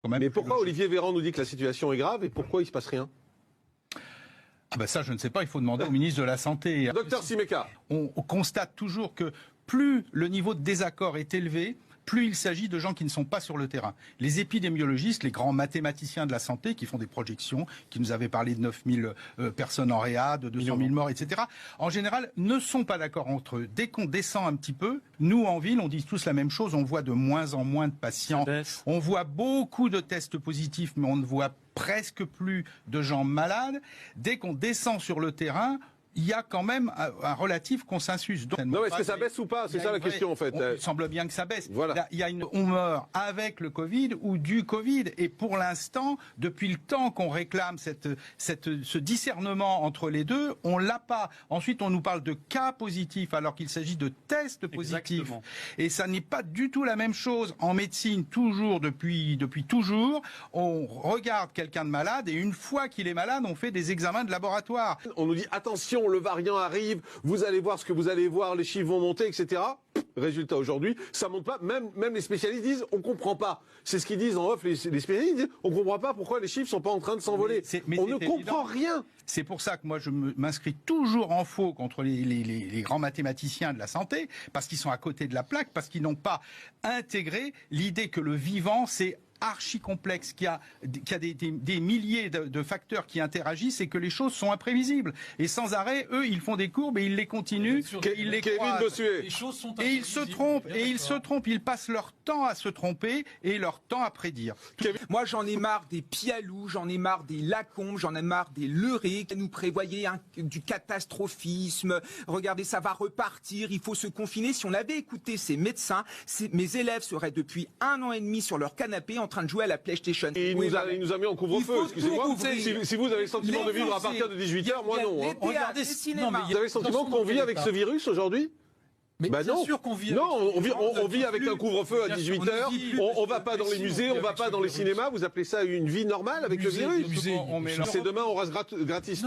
quand même. Mais pourquoi Olivier Véran nous dit que la situation est grave et pourquoi il ne se passe rien? Ah ben ça, je ne sais pas, il faut demander au ministre de la Santé. Docteur Simeka. On constate toujours que plus le niveau de désaccord est élevé, plus il s'agit de gens qui ne sont pas sur le terrain. Les épidémiologistes, les grands mathématiciens de la santé qui font des projections, qui nous avaient parlé de 9000 personnes en réa, de 200 000 morts, etc., en général, ne sont pas d'accord entre eux. Dès qu'on descend un petit peu, nous, en ville, on dit tous la même chose, on voit de moins en moins de patients. On voit beaucoup de tests positifs, mais on ne voit presque plus de gens malades. Dès qu'on descend sur le terrain, il y a quand même un relatif consensus. Donc, non, est-ce que ça baisse ou pas? C'est ça la question, en fait. Il semble bien que ça baisse. Voilà. On meurt avec le Covid ou du Covid. Et pour l'instant, depuis le temps qu'on réclame ce discernement entre les deux, on l'a pas. Ensuite, on nous parle de cas positifs alors qu'il s'agit de tests positifs. Exactement. Et ça n'est pas du tout la même chose. En médecine, toujours, depuis toujours, on regarde quelqu'un de malade et une fois qu'il est malade, on fait des examens de laboratoire. On nous dit, attention, le variant arrive, vous allez voir ce que vous allez voir, les chiffres vont monter, etc. Résultat, aujourd'hui, ça monte pas. Même les spécialistes disent, on comprend pas. C'est ce qu'ils disent en off, les spécialistes disent, on comprend pas pourquoi les chiffres sont pas en train de s'envoler. On ne comprend rien. C'est pour ça que moi, je m'inscris toujours en faux contre les grands mathématiciens de la santé, parce qu'ils sont à côté de la plaque, parce qu'ils n'ont pas intégré l'idée que le vivant, c'est archi complexe, qu'il y a des milliers de facteurs qui interagissent et que les choses sont imprévisibles. Et sans arrêt, eux, ils font des courbes et ils les continuent, ils les croisent. Et ils se trompent, ils passent leur temps à se tromper et leur temps à prédire. Moi, j'en ai marre des Pialou, j'en ai marre des Lacombe, j'en ai marre des Leray. Nous prévoyez du catastrophisme. Regardez, ça va repartir, il faut se confiner. Si on avait écouté ces médecins, mes élèves seraient depuis 1 an et demi sur leur canapé en train de jouer à la PlayStation. Et il nous a mis en couvre-feu, excusez-moi. Si vous avez le sentiment de vivre à partir de 18h, moi non. Regardez, cinéma. Vous avez le sentiment qu'on vit avec ce virus aujourd'hui? Mais bah bien non. sûr qu'on vit. Non, on vit avec un couvre-feu à 18h, on va pas dans les musées, on va pas dans les cinémas, vous appelez ça une vie normale avec le virus? C'est demain, on reste gratis.